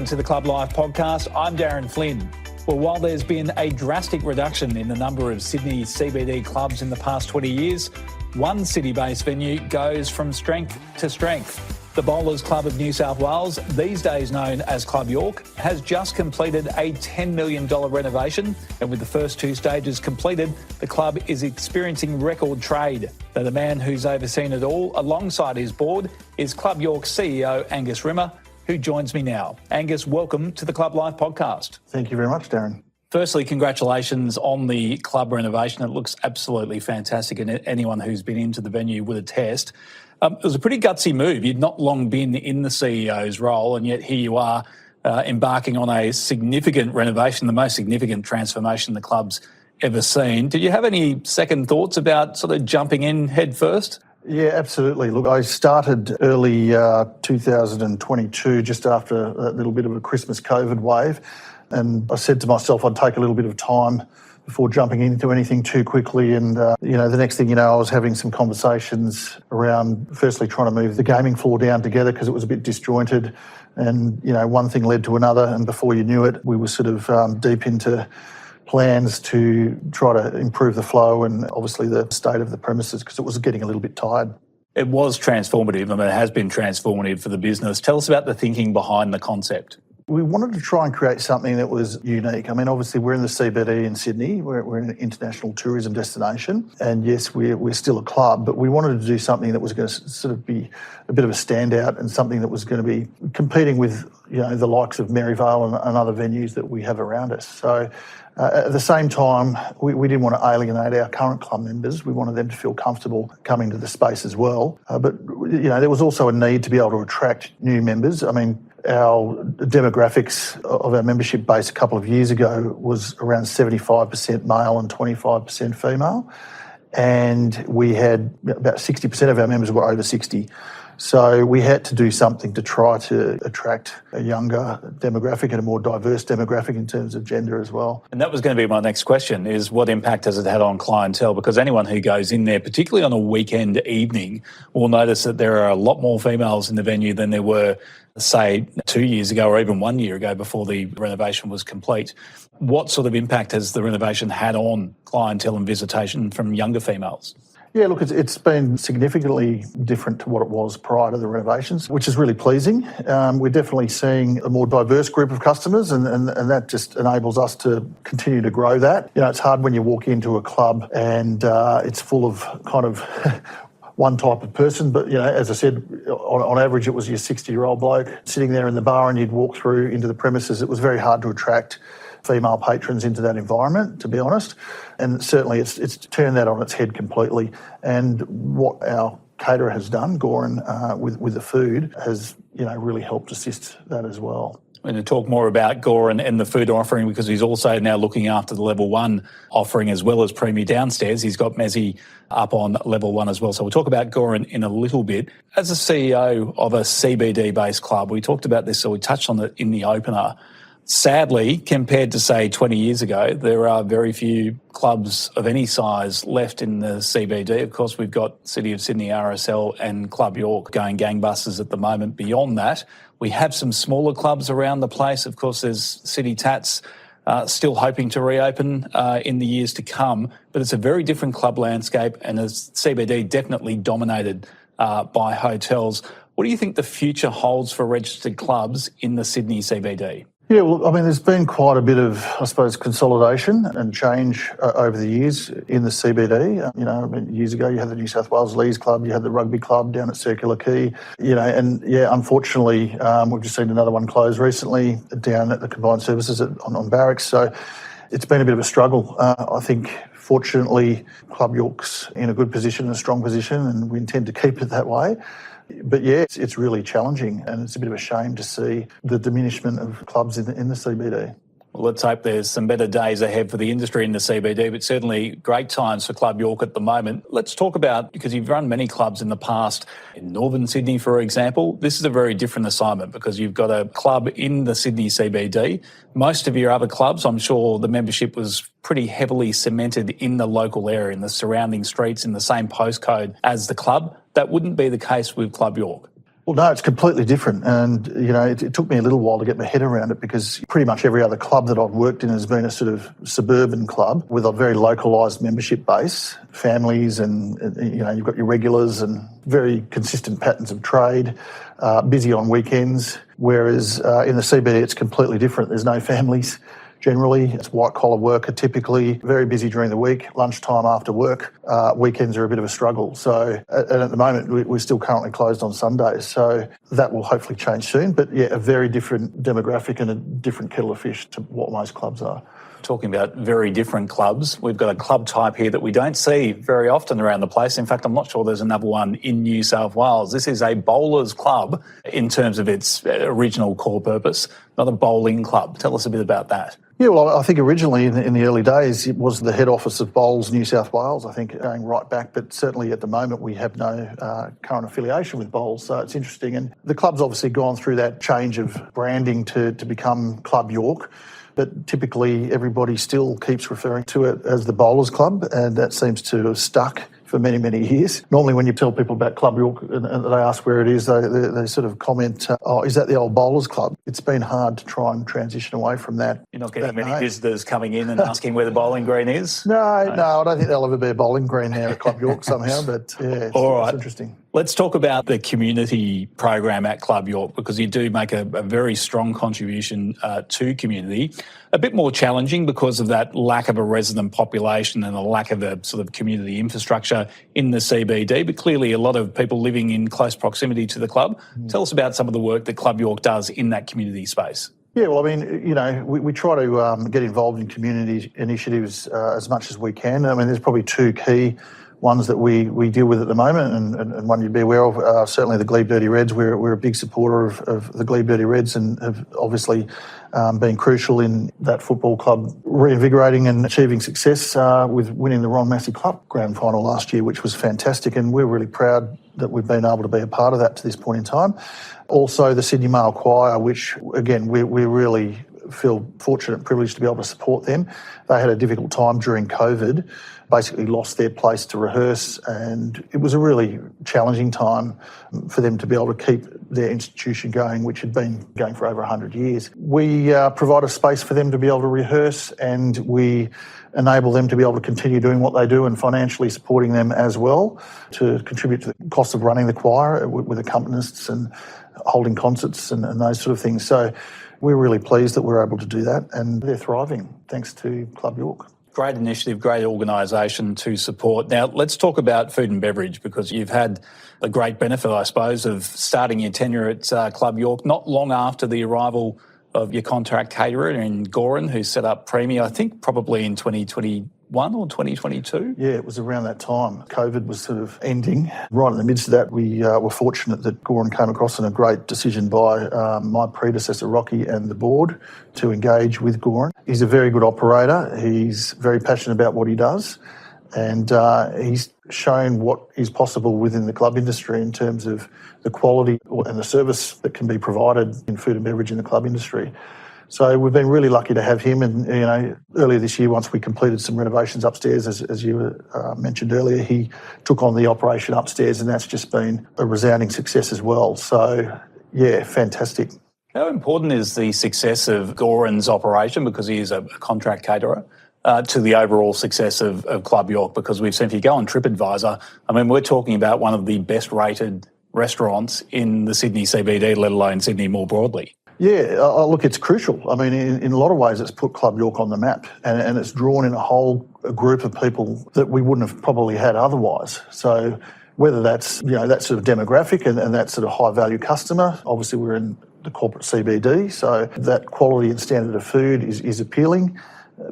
to the ClubLIFE Podcast. I'm Darren Flynn. Well, while there's been a drastic reduction in the number of Sydney CBD clubs in the past 20 years, one city-based venue goes from strength to strength. The Bowlers Club of New South Wales, these days known as Club York, has just completed a $10 million renovation, and with the first two stages completed, the club is experiencing record trade. Now, the man who's overseen it all, alongside his board, is Club York CEO Angus Rimmer, who joins me now. Angus, welcome to the ClubLIFE Podcast. Thank you very much, Darren. Firstly, congratulations on the club renovation. It looks absolutely fantastic, and anyone who's been into the venue would attest. It was a pretty gutsy move. You'd not long been in the CEO's role, and yet here you are embarking on a significant renovation, the most significant transformation the club's ever seen. Did you have any second thoughts about sort of jumping in head first? Yeah, absolutely. Look, I started early 2022, just after a little bit of a Christmas COVID wave, and I said to myself I'd take a little bit of time before jumping into anything too quickly. And, the next thing you know, I was having some conversations around firstly trying to move the gaming floor down together because it was a bit disjointed. And, one thing led to another. And before you knew it, we were sort of deep into plans to try to improve the flow and obviously the state of the premises because it was getting a little bit tired. It was transformative. I mean, it has been transformative for the business. Tell us about the thinking behind the concept. We wanted to try and create something that was unique. I mean, obviously, we're in the CBD in Sydney. We're an international tourism destination. And yes, we're still a club, but we wanted to do something that was going to sort of be a bit of a standout and something that was going to be competing with, the likes of Maryvale and other venues that we have around us. So at the same time, we didn't want to alienate our current club members. We wanted them to feel comfortable coming to the space as well. But, there was also a need to be able to attract new members. I mean, our demographics of our membership base a couple of years ago was around 75% male and 25% female. And we had about 60% of our members were over 60. So we had to do something to try to attract a younger demographic and a more diverse demographic in terms of gender as well. And that was going to be my next question, is what impact has it had on clientele? Because anyone who goes in there, particularly on a weekend evening, will notice that there are a lot more females in the venue than there were, say, 2 years ago or even 1 year ago before the renovation was complete. What sort of impact has the renovation had on clientele and visitation from younger females? Yeah, look, it's been significantly different to what it was prior to the renovations, which is really pleasing. We're definitely seeing a more diverse group of customers, and that just enables us to continue to grow that. It's hard when you walk into a club and it's full of kind of one type of person, but, as I said, on average it was your 60-year-old bloke sitting there in the bar, and you'd walk through into the premises. It was very hard to attract female patrons into that environment, to be honest. And certainly it's turned that on its head completely. And what our caterer has done, Goran, with the food has, really helped assist that as well. We're going to talk more about Goran and the food offering because he's also now looking after the level 1 offering as well as Premier downstairs. He's got Mezzi up on level 1 as well. So we'll talk about Goran in a little bit. As a CEO of a CBD-based club, we talked about this, so we touched on it in the opener. Sadly, compared to, say, 20 years ago, there are very few clubs of any size left in the CBD. Of course, we've got City of Sydney RSL and Club York going gangbusters at the moment. Beyond that, we have some smaller clubs around the place. Of course, there's City Tats still hoping to reopen in the years to come. But it's a very different club landscape, and as CBD definitely dominated by hotels. What do you think the future holds for registered clubs in the Sydney CBD? Yeah, well, I mean, there's been quite a bit of, I suppose, consolidation and change over the years in the CBD. Years ago you had the New South Wales Leagues Club, you had the Rugby Club down at Circular Quay, unfortunately, we've just seen another one close recently down at the Combined Services on Barracks. So it's been a bit of a struggle. I think, fortunately, Club York's in a good position, a strong position, and we intend to keep it that way. But yeah, it's really challenging, and it's a bit of a shame to see the diminishment of clubs in the CBD. Well, let's hope there's some better days ahead for the industry in the CBD, but certainly great times for Club York at the moment. Let's talk about, because you've run many clubs in the past, in Northern Sydney, for example. This is a very different assignment because you've got a club in the Sydney CBD. Most of your other clubs, I'm sure the membership was pretty heavily cemented in the local area, in the surrounding streets, in the same postcode as the club. That wouldn't be the case with Club York. Well, no, it's completely different. And, it took me a little while to get my head around it because pretty much every other club that I've worked in has been a sort of suburban club with a very localised membership base, families and, you've got your regulars and very consistent patterns of trade, busy on weekends. Whereas in the CBD, it's completely different. There's no families. Generally, it's white-collar worker typically, very busy during the week, lunchtime after work. Weekends are a bit of a struggle. So, and at the moment, we're still currently closed on Sundays. So that will hopefully change soon. But yeah, a very different demographic and a different kettle of fish to what most clubs are. Talking about very different clubs, we've got a club type here that we don't see very often around the place. In fact, I'm not sure there's another one in New South Wales. This is a bowlers club in terms of its original core purpose, not a bowling club. Tell us a bit about that. Yeah, well, I think originally in the early days, it was the head office of Bowls, New South Wales, I think, going right back. But certainly at the moment, we have no current affiliation with Bowls. So it's interesting. And the club's obviously gone through that change of branding to become Club York. But typically, everybody still keeps referring to it as the Bowlers Club, and that seems to have stuck for many, many years. Normally when you tell people about Club York and they ask where it is, they sort of comment, is that the old Bowlers Club? It's been hard to try and transition away from that. You're not getting many visitors coming in and asking where the bowling green is? No, I don't think there'll ever be a bowling green there at Club York somehow, but yeah, it's interesting. Let's talk about the community program at Club York, because you do make a very strong contribution to community. A bit more challenging because of that lack of a resident population and a lack of a sort of community infrastructure in the CBD, but clearly a lot of people living in close proximity to the club. Tell us about some of the work that Club York does in that community space. Yeah, well, I mean, we try to get involved in community initiatives as much as we can. I mean, there's probably two key ones that we deal with at the moment, and one you'd be aware of, certainly the Glebe Dirty Reds. We're a big supporter of the Glebe Dirty Reds and have obviously been crucial in that football club reinvigorating and achieving success with winning the Ron Massey Club Grand Final last year, which was fantastic, and we're really proud that we've been able to be a part of that to this point in time. Also the Sydney Male Choir, which again we really feel fortunate and privileged to be able to support them. They had a difficult time during COVID, basically lost their place to rehearse, and it was a really challenging time for them to be able to keep their institution going, which had been going for over 100 years. We provide a space for them to be able to rehearse, and we enable them to be able to continue doing what they do and financially supporting them as well to contribute to the cost of running the choir with accompanists and holding concerts and those sort of things. So we're really pleased that we're able to do that, and they're thriving thanks to Club York. Great initiative, great organisation to support. Now, let's talk about food and beverage, because you've had a great benefit, I suppose, of starting your tenure at Club York not long after the arrival of your contract caterer in Goran, who set up Premier, I think probably in 2021 or 2022? Yeah, it was around that time. COVID was sort of ending. Right in the midst of that, we were fortunate that Goran came across, and a great decision by my predecessor, Rocky, and the board to engage with Goran. He's a very good operator. He's very passionate about what he does, and he's shown what is possible within the club industry in terms of the quality and the service that can be provided in food and beverage in the club industry. So we've been really lucky to have him, and earlier this year, once we completed some renovations upstairs, as you mentioned earlier, he took on the operation upstairs, and that's just been a resounding success as well. So yeah, fantastic. How important is the success of Goran's operation, because he is a contract caterer, to the overall success of Club York? Because we've seen, if you go on TripAdvisor, I mean, we're talking about one of the best rated restaurants in the Sydney CBD, let alone Sydney more broadly. Yeah, look, it's crucial. I mean, in a lot of ways, it's put Club York on the map, and it's drawn in a whole group of people that we wouldn't have probably had otherwise. So whether that's, that sort of demographic and that sort of high-value customer, obviously we're in the corporate CBD, so that quality and standard of food is appealing,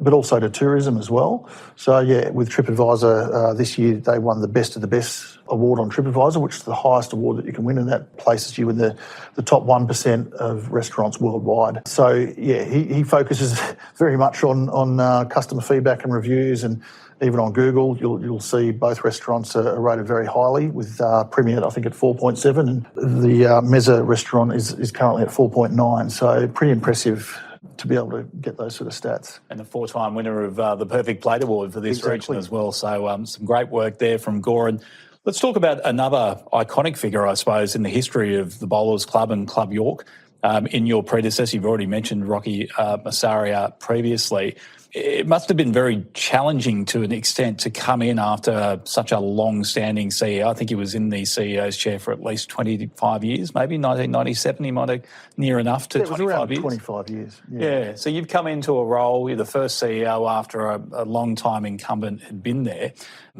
but also to tourism as well. So yeah, with TripAdvisor this year, they won the Best of the Best award on TripAdvisor, which is the highest award that you can win, and that places you in the top 1% of restaurants worldwide. So yeah, he focuses very much on customer feedback and reviews, and even on Google, you'll see both restaurants are rated very highly, with Premier, I think, at 4.7, and the Mezza restaurant is currently at 4.9. So pretty impressive to be able to get those sort of stats. And a 4-time winner of the Perfect Plate Award for this region as well. So some great work there from Goran. Let's talk about another iconic figure, I suppose, in the history of the Bowlers Club and Club York. In your predecessor, you've already mentioned Rocky Massaria previously. It must have been very challenging to an extent to come in after such a long-standing CEO. I think he was in the CEO's chair for at least 25 years, maybe 1997. He might have near enough to 25 years. 25 years. Yeah. So you've come into a role, you're the first CEO after a long-time incumbent had been there.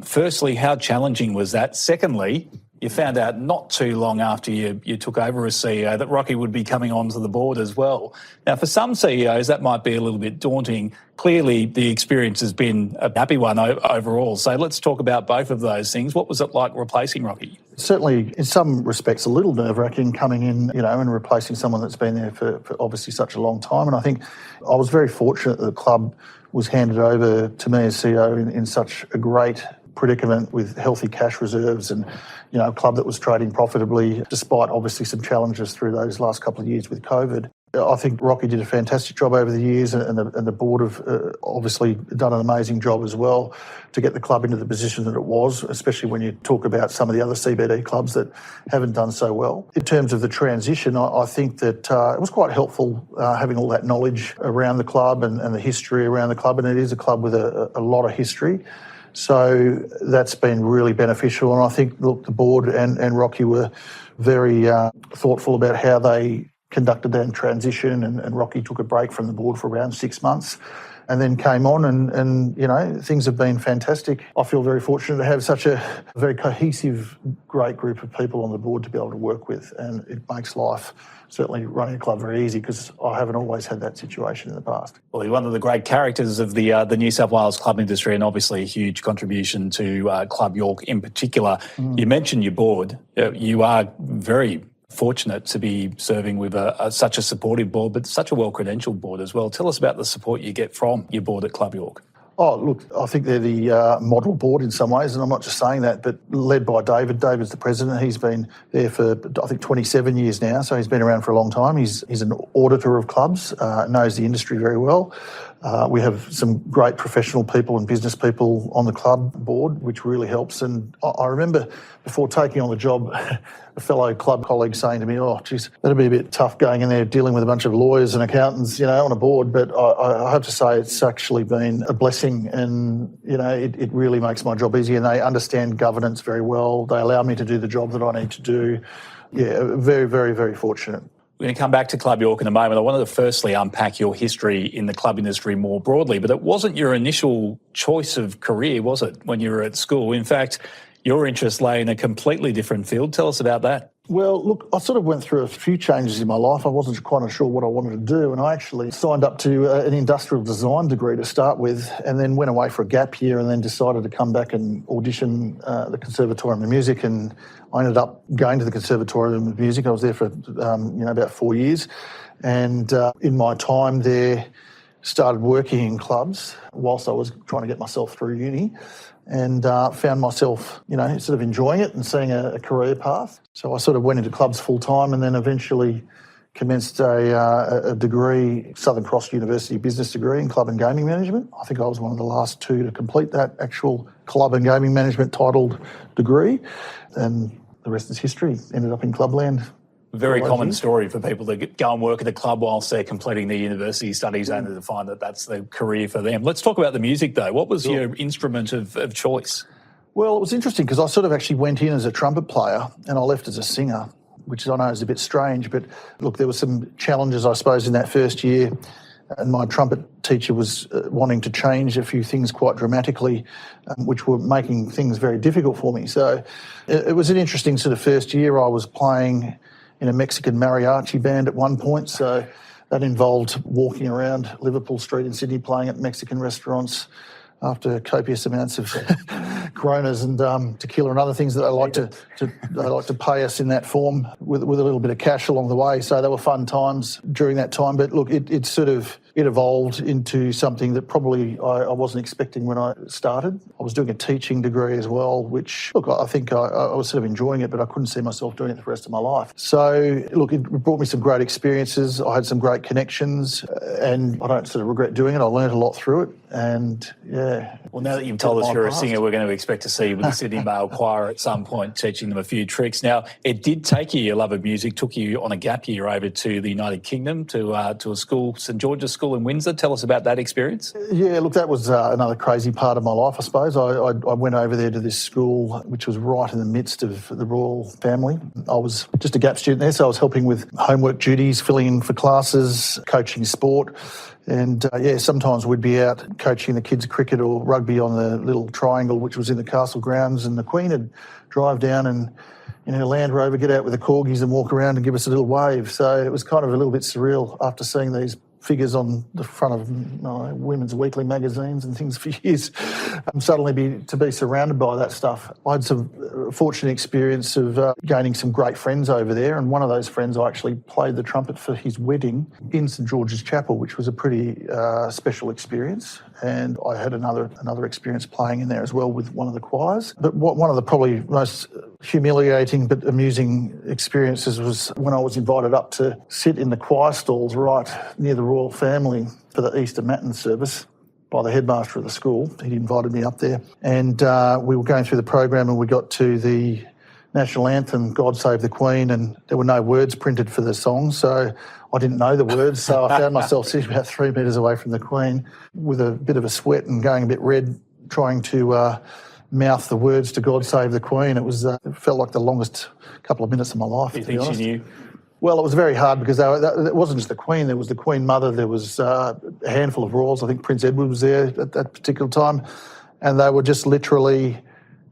Firstly, how challenging was that? Secondly, you found out not too long after you took over as CEO that Rocky would be coming onto the board as well. Now, for some CEOs, that might be a little bit daunting. Clearly, the experience has been a happy one overall. So let's talk about both of those things. What was it like replacing Rocky? Certainly, in some respects, a little nerve-wracking coming in, and replacing someone that's been there for obviously such a long time. And I think I was very fortunate that the club was handed over to me as CEO in such a great predicament with healthy cash reserves and, a club that was trading profitably despite obviously some challenges through those last couple of years with COVID. I think Rocky did a fantastic job over the years and the board have obviously done an amazing job as well to get the club into the position that it was, especially when you talk about some of the other CBD clubs that haven't done so well. In terms of the transition, I think that it was quite helpful having all that knowledge around the club and the history around the club, and it is a club with a lot of history. So that's been really beneficial, and I think, look, the board and Rocky were very thoughtful about how they conducted that transition, and Rocky took a break from the board for around 6 months and then came on and things have been fantastic. I feel very fortunate to have such a very cohesive, great group of people on the board to be able to work with, and it makes life, certainly running a club, very easy because I haven't always had that situation in the past. Well, you're one of the great characters of the New South Wales club industry and obviously a huge contribution to Club York in particular. You mentioned your board. You are very fortunate to be serving with such a supportive board, but such a well-credentialed board as well. Tell us about the support you get from your board at Club York. Oh, look, I think they're the model board in some ways, and I'm not just saying that, but led by David. David's the president. He's been there for, I think, 27 years now, so he's been around for a long time. He's an auditor of clubs, knows the industry very well. We have some great professional people and business people on the club board, which really helps. And I remember before taking on the job, a fellow club colleague saying to me, "Oh, geez, that'd be a bit tough going in there dealing with a bunch of lawyers and accountants, on a board." But I have to say it's actually been a blessing, and it really makes my job easy. And they understand governance very well. They allow me to do the job that I need to do. Yeah, very, very, very fortunate. We're going to come back to Club York in a moment. I wanted to firstly unpack your history in the club industry more broadly, but it wasn't your initial choice of career, was it, when you were at school? In fact, your interest lay in a completely different field. Tell us about that. Well, look, I sort of went through a few changes in my life. I wasn't quite sure what I wanted to do, and I actually signed up to an industrial design degree to start with, and then went away for a gap year, and then decided to come back and audition the Conservatorium of Music, and I ended up going to the Conservatorium of Music. I was there for about 4 years, and in my time there, started working in clubs whilst I was trying to get myself through uni, and found myself, sort of enjoying it and seeing a career path. So I sort of went into clubs full time, and then eventually commenced a degree, Southern Cross University business degree in club and gaming management. I think I was one of the last two to complete that actual club and gaming management titled degree, and the rest is history. Ended up in clubland. Very common story for people to go and work at a club whilst they're completing their university studies, only to find that that's the career for them. Let's talk about the music, though. What was your instrument of choice? Well, it was interesting because I sort of actually went in as a trumpet player and I left as a singer, which I know is a bit strange. But look, there were some challenges, I suppose, in that first year. And my trumpet teacher was wanting to change a few things quite dramatically, which were making things very difficult for me. So it was an interesting sort of first year. I was playing in a Mexican mariachi band at one point. So that involved walking around Liverpool Street in Sydney playing at Mexican restaurants after copious amounts of Coronas and tequila and other things that they like to pay us in that form with a little bit of cash along the way. So they were fun times during that time. But look, it it evolved into something that probably I wasn't expecting when I started. I was doing a teaching degree as well, which, look, I think I was sort of enjoying it, but I couldn't see myself doing it the rest of my life. So, look, it brought me some great experiences. I had some great connections, and I don't sort of regret doing it. I learned a lot through it, and yeah. Well, now that you've told us you're a singer, we're going to expect to see you with the Sydney Male Choir at some point, teaching them a few tricks. Now, it did take you, your love of music, took you on a gap year over to the United Kingdom, to a school, St George's School in Windsor. Tell us about that experience. Yeah, look, that was another crazy part of my life, I suppose. I went over there to this school, which was right in the midst of the royal family. I was just a gap student there, so I was helping with homework duties, filling in for classes, coaching sport. And sometimes we'd be out coaching the kids cricket or rugby on the little triangle, which was in the castle grounds, and the Queen would drive down and in her Land Rover, get out with the corgis and walk around and give us a little wave. So it was kind of a little bit surreal after seeing these figures on the front of women's weekly magazines and things for years, suddenly to be surrounded by that stuff. I had some fortunate experience of gaining some great friends over there, and one of those friends I actually played the trumpet for his wedding in St George's Chapel, which was a pretty special experience. And I had another experience playing in there as well with one of the choirs. But one of the probably most humiliating but amusing experiences was when I was invited up to sit in the choir stalls right near the royal family for the Easter Matins service by the headmaster of the school. He'd invited me up there, and we were going through the program, and we got to the national anthem, God Save the Queen, and there were no words printed for the song, so I didn't know the words, so I found myself sitting about 3 metres away from the Queen with a bit of a sweat and going a bit red, trying to mouth the words to God Save the Queen. It felt like the longest couple of minutes of my life, Do you think she knew? Well, it was very hard because it wasn't just the Queen. There was the Queen Mother. There was a handful of royals. I think Prince Edward was there at that particular time, and they were just literally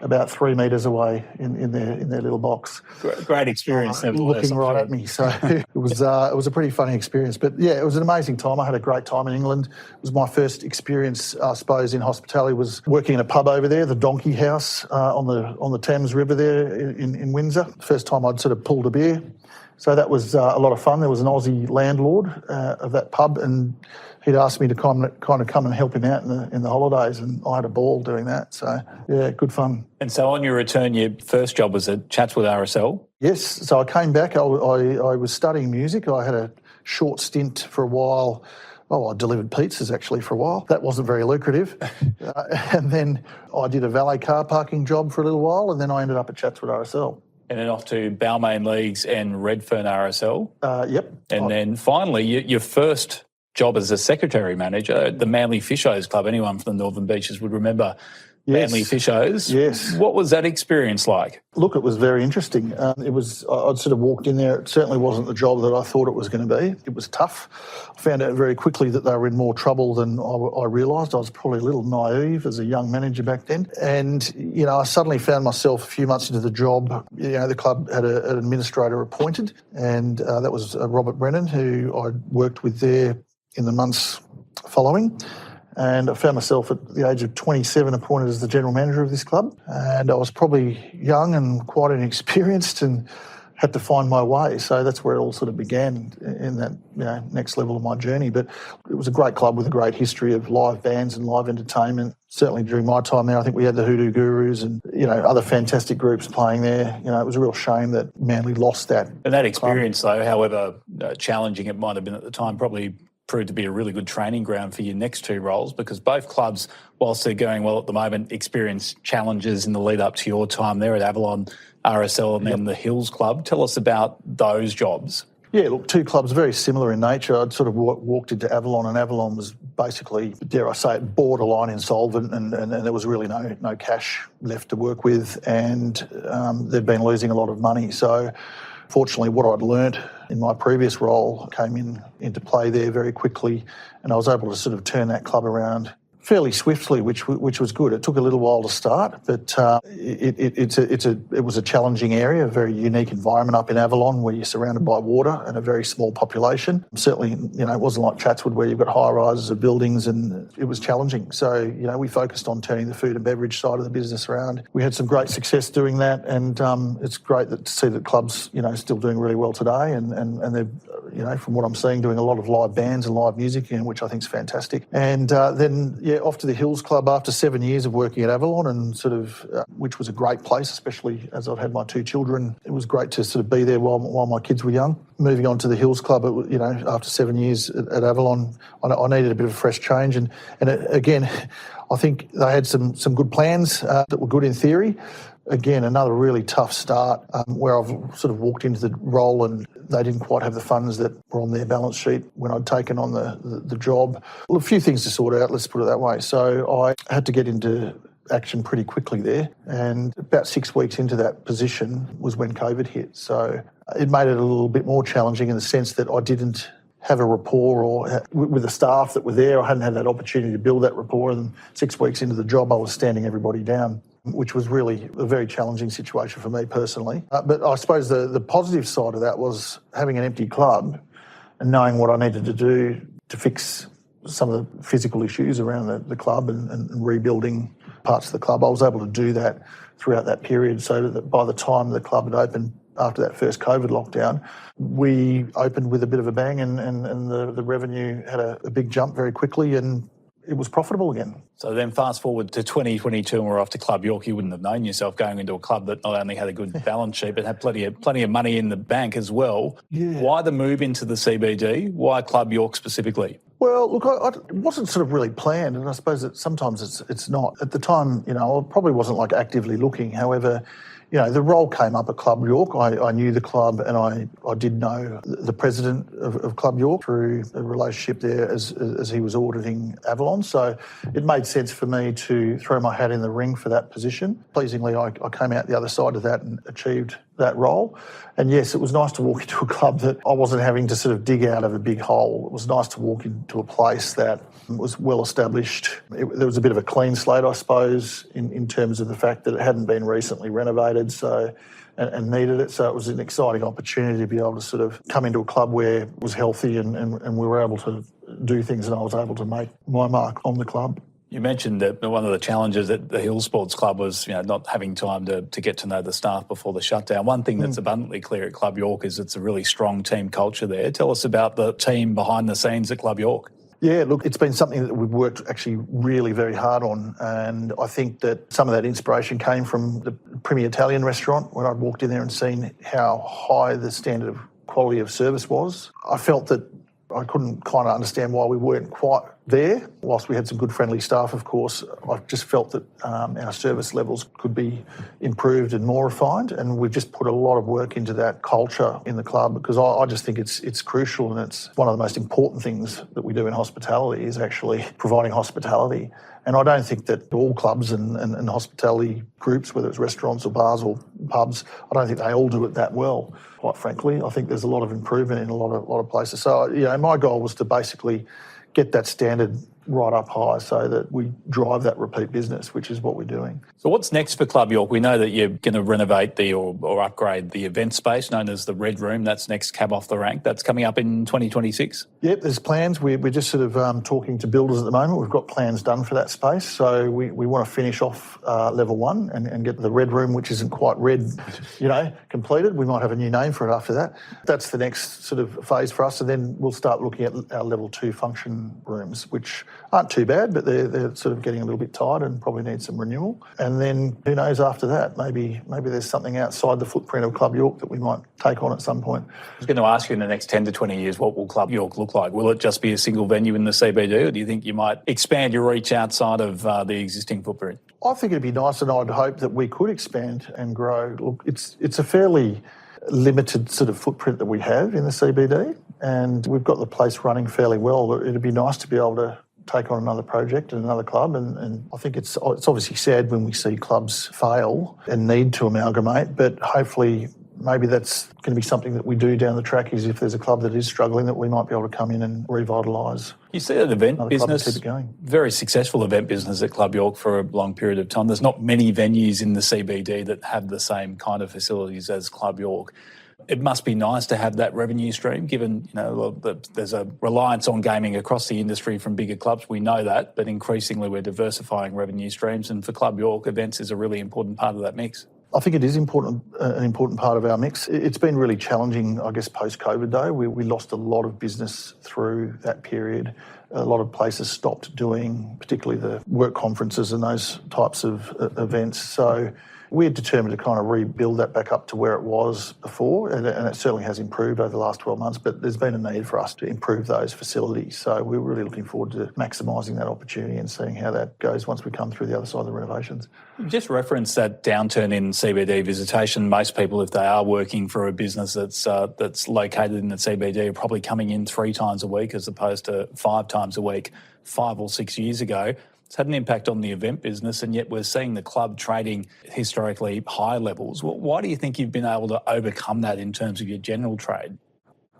about 3 metres away in their little box. Great experience. Looking right at me. So it was a pretty funny experience. But yeah, it was an amazing time. I had a great time in England. It was my first experience, I suppose, in hospitality. Was working in a pub over there, the Donkey House on the Thames River there in Windsor. First time I'd sort of pulled a beer. So that was a lot of fun. There was an Aussie landlord of that pub, and he'd asked me to kind of come and help him out in the holidays, and I had a ball doing that. So, yeah, good fun. And so on your return, your first job was at Chatswood RSL? Yes. So I came back. I was studying music. I had a short stint for a while. I delivered pizzas actually for a while. That wasn't very lucrative. And then I did a valet car parking job for a little while, and then I ended up at Chatswood RSL. And then off to Balmain Leagues and Redfern RSL. Yep. And then finally, your first job as a secretary manager, the Manly Fishers Club. Anyone from the Northern Beaches would remember Manly Fishers. Yes. What was that experience like? Look, it was very interesting. I'd sort of walked in there. It certainly wasn't the job that I thought it was going to be. It was tough. I found out very quickly that they were in more trouble than I realised. I was probably a little naive as a young manager back then. And, I suddenly found myself a few months into the job. The club had an administrator appointed, and that was Robert Brennan, who I'd worked with there in the months following. And I found myself at the age of 27 appointed as the general manager of this club. And I was probably young and quite inexperienced and had to find my way. So that's where it all sort of began in that next level of my journey. But it was a great club with a great history of live bands and live entertainment. Certainly during my time there, I think we had the Hoodoo Gurus and, other fantastic groups playing there. It was a real shame that Manly lost that. And that experience, though, however challenging it might have been at the time, probably proved to be a really good training ground for your next two roles, because both clubs, whilst they're going well at the moment, experienced challenges in the lead up to your time there at Avalon RSL and then the Hills Club. Tell us about those jobs. Yeah, look, two clubs very similar in nature. I'd sort of walked into Avalon, and Avalon was basically, dare I say it, borderline insolvent, and there was really no cash left to work with, and they'd been losing a lot of money. So fortunately, what I'd learnt in my previous role came into play there very quickly, and I was able to sort of turn that club around fairly swiftly, which was good. It took a little while to start, but it was a challenging area, a very unique environment up in Avalon where you're surrounded by water and a very small population. Certainly, it wasn't like Chatswood where you've got high rises of buildings, and it was challenging. So, we focused on turning the food and beverage side of the business around. We had some great success doing that, and it's great to see that clubs, still doing really well today, and they're, from what I'm seeing, doing a lot of live bands and live music, which I think is fantastic. And then off to the Hills Club after 7 years of working at Avalon, and which was a great place, especially as I've had my 2 children. It was great to sort of be there while my kids were young. Moving on to the Hills Club, after 7 years at Avalon, I needed a bit of a fresh change. And again, I think they had some good plans that were good in theory. Again, another really tough start where I've sort of walked into the role and they didn't quite have the funds that were on their balance sheet when I'd taken on the job. Well, a few things to sort out, let's put it that way. So I had to get into action pretty quickly there, and about 6 weeks into that position was when COVID hit. So it made it a little bit more challenging in the sense that I didn't have a rapport with the staff that were there. I hadn't had that opportunity to build that rapport, and 6 weeks into the job I was standing everybody down, which was really a very challenging situation for me personally. But I suppose the positive side of that was having an empty club and knowing what I needed to do to fix some of the physical issues around the club and rebuilding parts of the club. I was able to do that throughout that period, so that by the time the club had opened after that first COVID lockdown, we opened with a bit of a bang, and the revenue had a big jump very quickly, and it was profitable again. So then fast forward to 2022 and we're off to Club York. You wouldn't have known yourself going into a club that not only had a good balance sheet but had plenty of money in the bank as well. Yeah. Why the move into the CBD? Why Club York specifically? Well, look, it wasn't sort of really planned, and I suppose that sometimes it's not. At the time, I probably wasn't like actively looking. However, the role came up at Club York. I knew the club, and I did know the president of Club York through a relationship there as he was auditing Avalon. So it made sense for me to throw my hat in the ring for that position. Pleasingly, I came out the other side of that and achieved that role. And yes, it was nice to walk into a club that I wasn't having to sort of dig out of a big hole. It was nice to walk into a place that was well established. There was a bit of a clean slate, I suppose, in terms of the fact that it hadn't been recently renovated and needed it. So it was an exciting opportunity to be able to sort of come into a club where it was healthy and we were able to do things, and I was able to make my mark on the club. You mentioned that one of the challenges at the Hill Sports Club was, not having time to get to know the staff before the shutdown. One thing that's abundantly clear at Club York is it's a really strong team culture there. Tell us about the team behind the scenes at Club York. Yeah, look, it's been something that we've worked actually really very hard on, and I think that some of that inspiration came from the Premier Italian restaurant when I'd walked in there and seen how high the standard of quality of service was. I felt that I couldn't kind of understand why we weren't quite there. Whilst we had some good friendly staff, of course, I just felt that our service levels could be improved and more refined, and we've just put a lot of work into that culture in the club, because I just think it's crucial, and it's one of the most important things that we do in hospitality is actually providing hospitality. And I don't think that all clubs and hospitality groups, whether it's restaurants or bars or pubs, I don't think they all do it that well, quite frankly. I think there's a lot of improvement in a lot of places. So, my goal was to basically get that standard right up high so that we drive that repeat business, which is what we're doing. So what's next for Club York? We know that you're going to renovate or upgrade the event space known as the Red Room. That's next cab off the rank. That's coming up in 2026? Yep, there's plans. We're just sort of talking to builders at the moment. We've got plans done for that space. So we want to finish off level 1 and get the Red Room, which isn't quite red, completed. We might have a new name for it after that. That's the next sort of phase for us. And then we'll start looking at our level 2 function rooms, which aren't too bad, but they're sort of getting a little bit tired and probably need some renewal. And then who knows after that? Maybe there's something outside the footprint of Club York that we might take on at some point. I was going to ask you, in the next 10 to 20 years, what will Club York look like? Will it just be a single venue in the CBD, or do you think you might expand your reach outside of the existing footprint? I think it'd be nice, and I'd hope that we could expand and grow. Look, it's a fairly limited sort of footprint that we have in the CBD, and we've got the place running fairly well. It'd be nice to be able to take on another project and another club, and I think it's obviously sad when we see clubs fail and need to amalgamate, but hopefully maybe that's going to be something that we do down the track, is if there's a club that is struggling, that we might be able to come in and revitalise. You see that event another business, club and keep it going. very successful event business at Club York for a long period of time. There's not many venues in the CBD that have the same kind of facilities as Club York. It must be nice to have that revenue stream, given there's a reliance on gaming across the industry from bigger clubs. We know that, but increasingly we're diversifying revenue streams, and for Club York, events is a really important part of that mix. I think it is important, an important part of our mix. It's been really challenging, I guess, post-COVID though. We lost a lot of business through that period. A lot of places stopped doing, particularly the work conferences and those types of events. So we're determined to kind of rebuild that back up to where it was before, and it certainly has improved over the last 12 months, but there's been a need for us to improve those facilities. So we're really looking forward to maximising that opportunity and seeing how that goes once we come through the other side of the renovations. You just referenced that downturn in CBD visitation. Most people, if they are working for a business that's located in the CBD, are probably coming in 3 times a week as opposed to 5 times a week 5 or 6 years ago. It's had an impact on the event business, and yet we're seeing the club trading historically high levels. Why do you think you've been able to overcome that in terms of your general trade?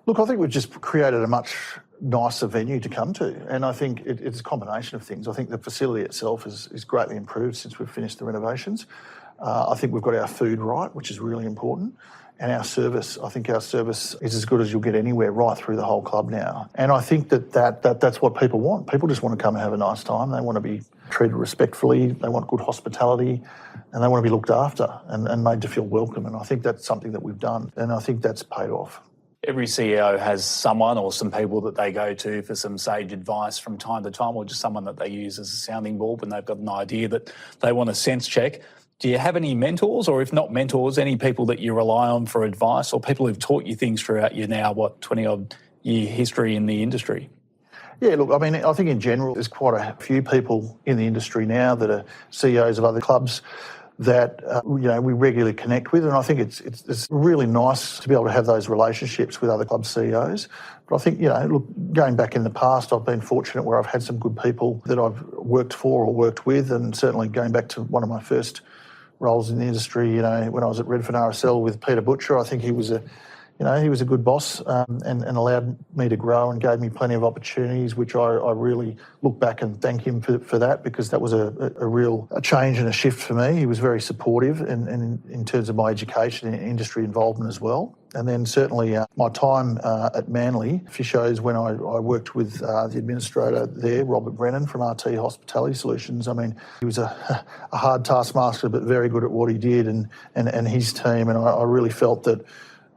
Look, I think we've just created a much nicer venue to come to, and I think it's a combination of things. I think the facility itself is greatly improved since we've finished the renovations. I think we've got our food right, which is really important. And our service, I think our service is as good as you'll get anywhere right through the whole club now. And I think that's what people want. People just want to come and have a nice time. They want to be treated respectfully. They want good hospitality, and they want to be looked after and made to feel welcome. And I think that's something that we've done, and I think that's paid off. Every CEO has someone or some people that they go to for some sage advice from time to time, or just someone that they use as a sounding board when they've got an idea that they want to sense check. Do you have any mentors, or if not mentors, any people that you rely on for advice, or people who've taught you things throughout your now, 20-odd year history in the industry? Yeah, look, I mean, I think in general there's quite a few people in the industry now that are CEOs of other clubs that we regularly connect with, and I think it's really nice to be able to have those relationships with other club CEOs. But I think, look, going back in the past, I've been fortunate where I've had some good people that I've worked for or worked with, and certainly going back to one of my first roles in the industry, when I was at Redfern RSL with Peter Butcher, I think he was a good boss and allowed me to grow and gave me plenty of opportunities, which I really look back and thank him for that, because that was a real change and a shift for me. He was very supportive and in terms of my education and industry involvement as well. And then certainly my time at Manly shows when I worked with the administrator there, Robert Brennan from RT Hospitality Solutions. I mean, he was a hard taskmaster, but very good at what he did and his team. And I really felt that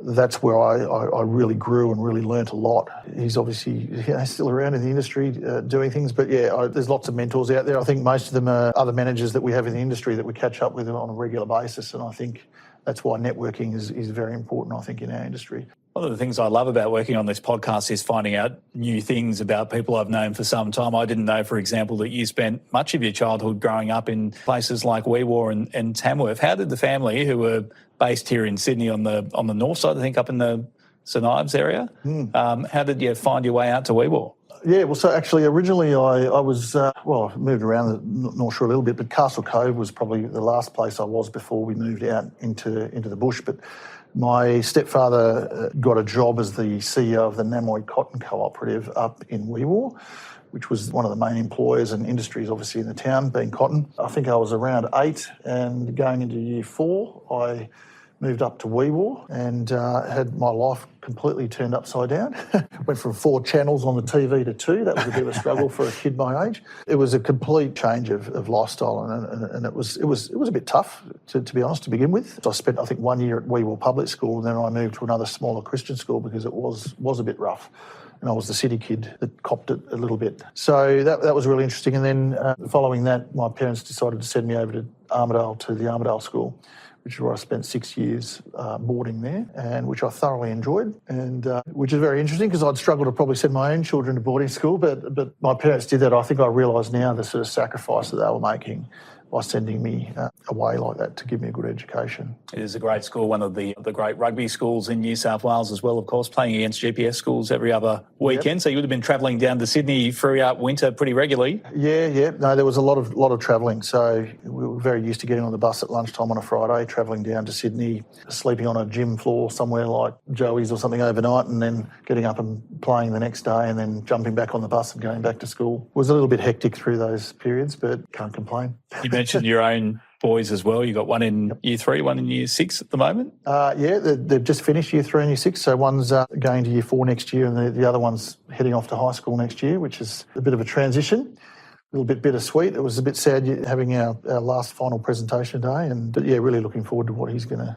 that's where I really grew and really learnt a lot. He's obviously still around in the industry doing things, but there's lots of mentors out there. I think most of them are other managers that we have in the industry that we catch up with on a regular basis, and I think that's why networking is very important, I think, in our industry. One of the things I love about working on this podcast is finding out new things about people I've known for some time. I didn't know, for example, that you spent much of your childhood growing up in places like Weewar and Tamworth. How did the family, who were based here in Sydney on the north side, I think up in the St Ives area, how did you find your way out to Weewar? Yeah, well, so actually originally I was, I moved around the North Shore a little bit, but Castle Cove was probably the last place I was before we moved out into the bush. But my stepfather got a job as the CEO of the Namoy Cotton Cooperative up in Weewar, which was one of the main employers and industries obviously in the town, being cotton. I think I was around 8, and going into year 4, I moved up to Weewar and had my life completely turned upside down. Went from 4 channels on the TV to 2. That was a bit of a struggle for a kid my age. It was a complete change of lifestyle, and it was a bit tough, to be honest, to begin with. So I spent, I think, 1 year at Weewar Public School, and then I moved to another smaller Christian school because it was a bit rough. And I was the city kid that copped it a little bit. So that was really interesting. And then following that, my parents decided to send me over to Armidale, to the Armidale School, which is where I spent 6 years boarding there, and which I thoroughly enjoyed, and which is very interesting because I'd struggle to probably send my own children to boarding school, but my parents did that. I think I realise now the sort of sacrifice that they were making by sending me away like that to give me a good education. It is a great school, one of the great rugby schools in New South Wales as well, of course, playing against GPS schools every other weekend. Yep. So you would have been travelling down to Sydney throughout winter pretty regularly. Yeah. No, there was a lot of travelling. So we were very used to getting on the bus at lunchtime on a Friday, travelling down to Sydney, sleeping on a gym floor somewhere like Joey's or something overnight, and then getting up and playing the next day and then jumping back on the bus and going back to school. It was a little bit hectic through those periods, but can't complain. You mentioned your own boys as well. You got one in Year 3, one in Year 6 at the moment? Yeah, they've just finished Year 3 and Year 6, so one's going to Year 4 next year and the other one's heading off to high school next year, which is a bit of a transition. A little bit bittersweet. It was a bit sad having our last final presentation day, but yeah, really looking forward to what he's going to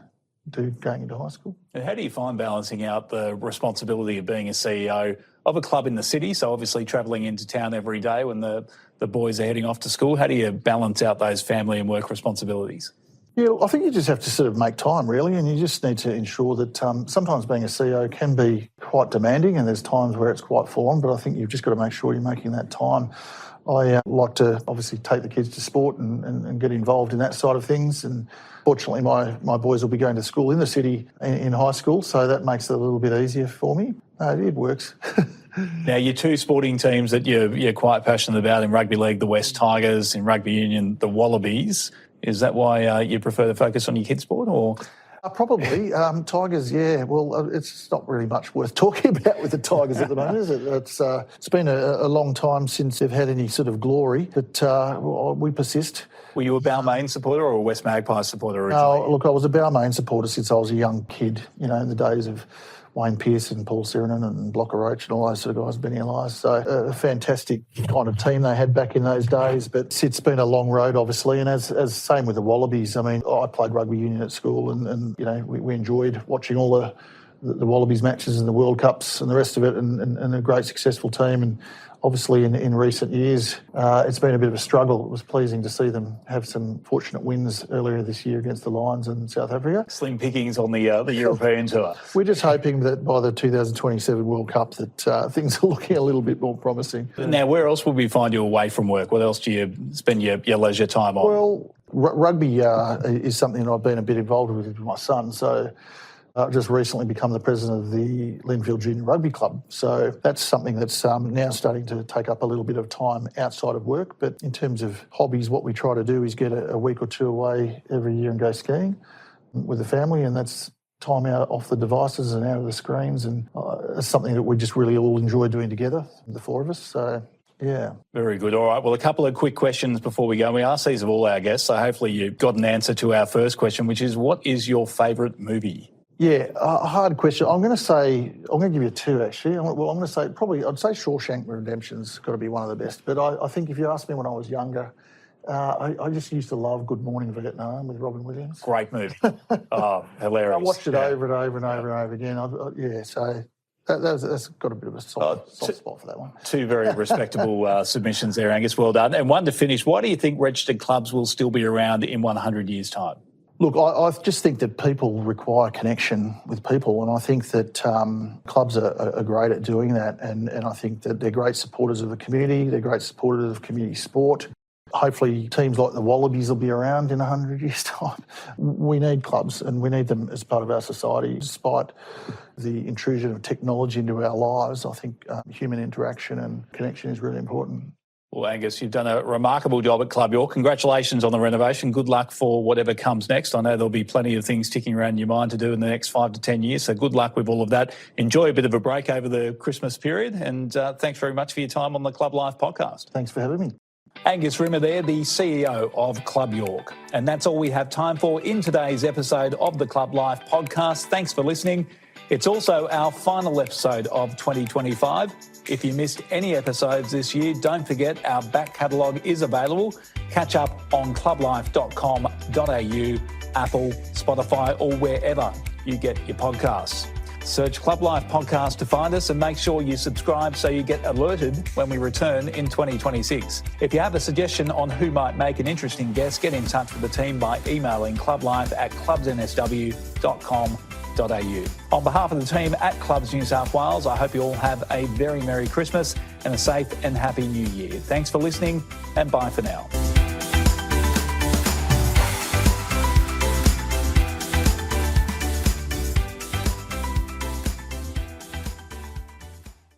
do going into high school. And how do you find balancing out the responsibility of being a CEO of a club in the city, so obviously travelling into town every day when the boys are heading off to school? How do you balance out those family and work responsibilities? Yeah, I think you just have to sort of make time, really, and you just need to ensure that sometimes being a CEO can be quite demanding and there's times where it's quite full on, but I think you've just got to make sure you're making that time. I like to obviously take the kids to sport and get involved in that side of things, and fortunately my boys will be going to school in the city in high school, so that makes it a little bit easier for me. It works. Now, your two sporting teams that you're quite passionate about in rugby league, the West Tigers, in rugby union, the Wallabies, is that why you prefer to focus on your kids' sport, or...? Probably. Tigers, yeah. Well, it's not really much worth talking about with the Tigers at the moment, is it? It's been a long time since they've had any sort of glory, but we persist. Were you a Balmain supporter or a West Magpies supporter originally? No, look, I was a Balmain supporter since I was a young kid, in the days of Wayne Pearson, Paul Sirenen and Blocker Roach and all those sort of guys, Benny Elias. So a fantastic kind of team they had back in those days. But it's been a long road, obviously, and as same with the Wallabies. I mean, I played rugby union at school and we enjoyed watching all the Wallabies matches and the World Cups and the rest of it, and a great successful team. And obviously in recent years, it's been a bit of a struggle. It was pleasing to see them have some fortunate wins earlier this year against the Lions in South Africa. Slim pickings on the European tour. We're just hoping that by the 2027 World Cup that things are looking a little bit more promising. Now, where else will we find you away from work? What else do you spend your leisure time on? Well, rugby is something that I've been a bit involved with my son, so... I've just recently become the president of the Linfield Junior Rugby Club. So that's something that's now starting to take up a little bit of time outside of work. But in terms of hobbies, what we try to do is get a week or two away every year and go skiing with the family, and that's time out off the devices and out of the screens, and it's something that we just really all enjoy doing together, the four of us. So... yeah. Very good. All right. Well, a couple of quick questions before we go. We ask these of all our guests, so hopefully you've got an answer to our first question, which is, what is your favourite movie? Yeah, a hard question. I'm going to give you two, actually. I'm going to say I'd say Shawshank Redemption's got to be one of the best. But I think if you asked me when I was younger, I just used to love Good Morning Vietnam with Robin Williams. Great movie. Oh, hilarious. I watched it over and over and over and over again. So that's got a bit of a soft spot for that one. Two very respectable submissions there, Angus. Well done. And one to finish, why do you think registered clubs will still be around in 100 years' time? Look, I just think that people require connection with people, and I think that clubs are great at doing that, and I think that they're great supporters of the community, they're great supporters of community sport. Hopefully teams like the Wallabies will be around in 100 years' time. We need clubs, and we need them as part of our society. Despite the intrusion of technology into our lives, I think human interaction and connection is really important. Well, Angus, you've done a remarkable job at Club York. Congratulations on the renovation. Good luck for whatever comes next. I know there'll be plenty of things ticking around your mind to do in the next 5 to 10 years, so good luck with all of that. Enjoy a bit of a break over the Christmas period, and thanks very much for your time on the ClubLIFE podcast. Thanks for having me. Angus Rimmer there, the CEO of Club York. And that's all we have time for in today's episode of the ClubLIFE podcast. Thanks for listening. It's also our final episode of 2025. If you missed any episodes this year, don't forget our back catalogue is available. Catch up on clublife.com.au, Apple, Spotify, or wherever you get your podcasts. Search ClubLIFE Podcast to find us, and make sure you subscribe so you get alerted when we return in 2026. If you have a suggestion on who might make an interesting guest, get in touch with the team by emailing clublife@clubsnsw.com.au. On behalf of the team at Clubs New South Wales, I hope you all have a very Merry Christmas and a safe and happy New Year. Thanks for listening, and bye for now.